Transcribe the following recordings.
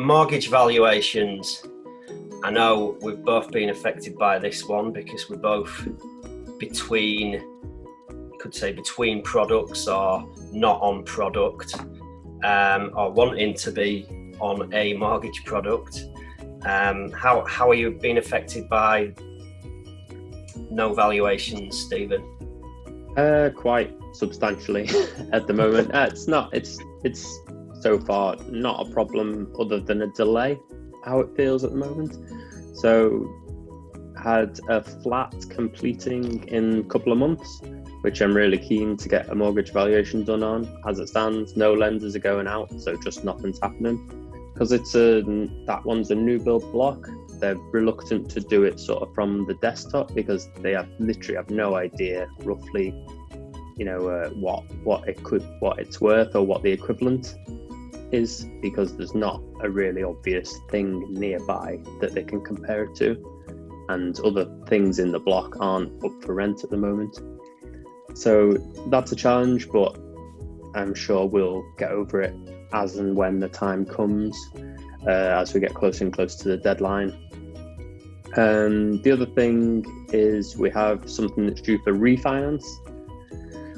mortgage valuations. I know we've both been affected by this one because we're both between, you could say, between products or not on product, or wanting to be on a mortgage product. How are you being affected by no valuations, Stephen? Quite substantially at the moment. It's so far not a problem other than a delay, how it feels at the moment. So had a flat completing in a couple of months, which I'm really keen to get a mortgage valuation done on. As it stands, no lenders are going out, so just nothing's happening. Because that one's a new build block, they're reluctant to do it sort of from the desktop because they literally have no idea roughly, what it's worth or what the equivalent is, because there's not a really obvious thing nearby that they can compare it to, and other things in the block aren't up for rent at the moment. So that's a challenge, but I'm sure we'll get over it as and when the time comes, as we get closer and closer to the deadline. The other thing is we have something that's due for refinance,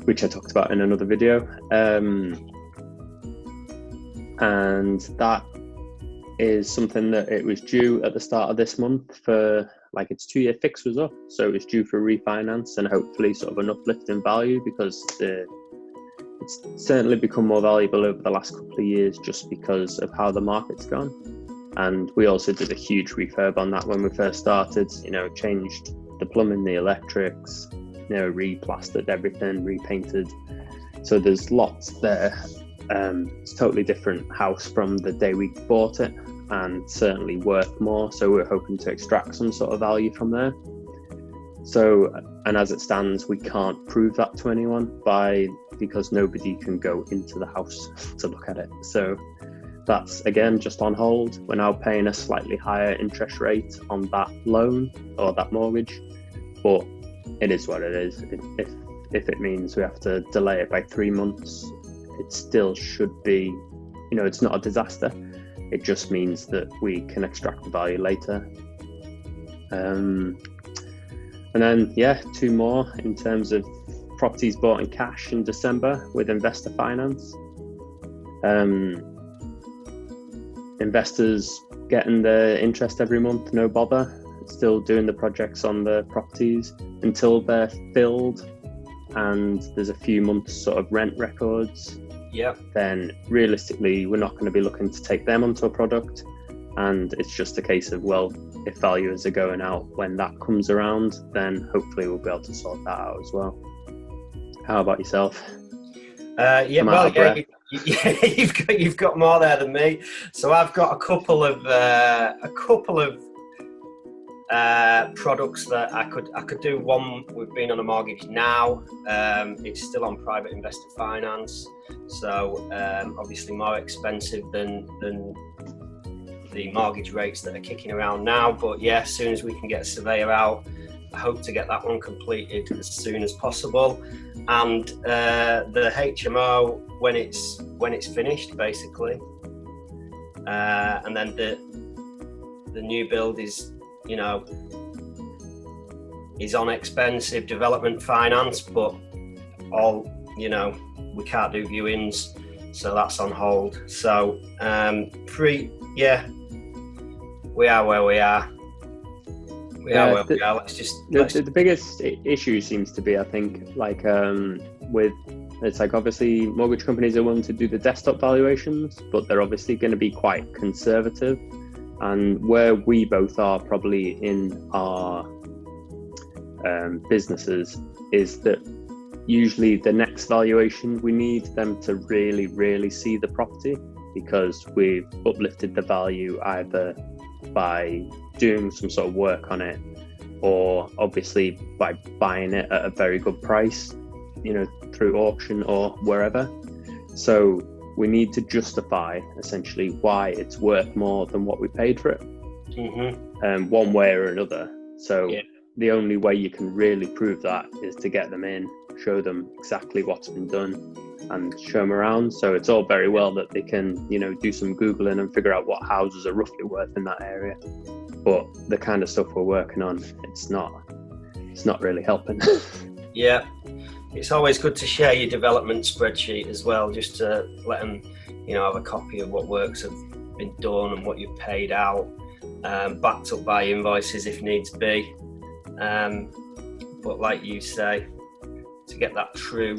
which I talked about in another video. And that is something that it was due at the start of this month for, like, its 2-year fix was up, so it's due for refinance and hopefully sort of an uplift in value, because it's certainly become more valuable over the last couple of years just because of how the market's gone. And we also did a huge refurb on that when we first started, changed the plumbing, the electrics, replastered everything, repainted. So there's lots there. It's a totally different house from the day we bought it, and certainly worth more. So we're hoping to extract some sort of value from there. So, and as it stands, we can't prove that to anyone because nobody can go into the house to look at it. So that's, again, just on hold. We're now paying a slightly higher interest rate on that loan or that mortgage, but it is what it is. If it means we have to delay it by 3 months, it still should be, it's not a disaster. It just means that we can extract the value later. And then, 2 more in terms of properties bought in cash in December with investor finance. Investors getting their interest every month, no bother, still doing the projects on the properties until they're filled and there's a few months sort of rent records. Yep. Then realistically, we're not going to be looking to take them onto a product. And it's just a case of, well, if valuers are going out when that comes around, then hopefully we'll be able to sort that out as well. How about yourself? You've got more there than me. So I've got a couple of products that I could do. One, we've been on a mortgage now. It's still on private investor finance, so obviously more expensive than the mortgage rates that are kicking around now. But yeah, as soon as we can get a surveyor out, I hope to get that one completed as soon as possible. And the HMO when it's finished, basically. And then the new build is on expensive development finance, but we can't do viewings, so that's on hold. So we are where we are. The biggest issue seems to be, I think, it's like obviously mortgage companies are willing to do the desktop valuations, but they're obviously going to be quite conservative. And where we both are probably in our businesses is that usually the next valuation, we need them to really, really see the property, because we've uplifted the value either by doing some sort of work on it, or obviously by buying it at a very good price, through auction or wherever. So we need to justify essentially why it's worth more than what we paid for it, one way or another. So the only way you can really prove that is to get them in, show them exactly what's been done, and show them around. So it's all very well that they can, you know, do some Googling and figure out what houses are roughly worth in that area. But the kind of stuff we're working on, it's not really helping. Yeah, it's always good to share your development spreadsheet as well, just to let them, you know, have a copy of what works have been done and what you've paid out, backed up by invoices if needs be. But like you say, to get that true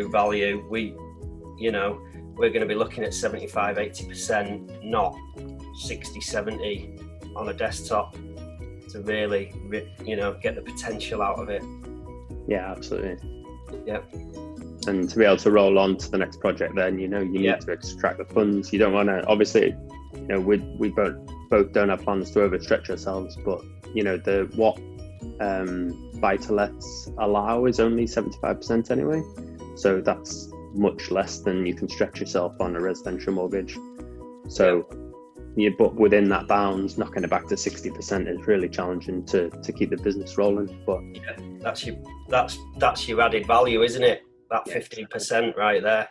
value, we're going to be looking at 75-80%, not 60-70 on a desktop, to really, you know, get the potential out of it. Yeah, absolutely. Yeah. And to be able to roll on to the next project, then, you know, you need to extract the funds. You don't want to, obviously, you know, we both don't have plans to overstretch ourselves, but, you know, what buy-to-lets allow is only 75% anyway. So that's much less than you can stretch yourself on a residential mortgage. So, but within that bounds, knocking it back to 60% is really challenging to keep the business rolling. But yeah, that's your added value, isn't it? That 15% right there.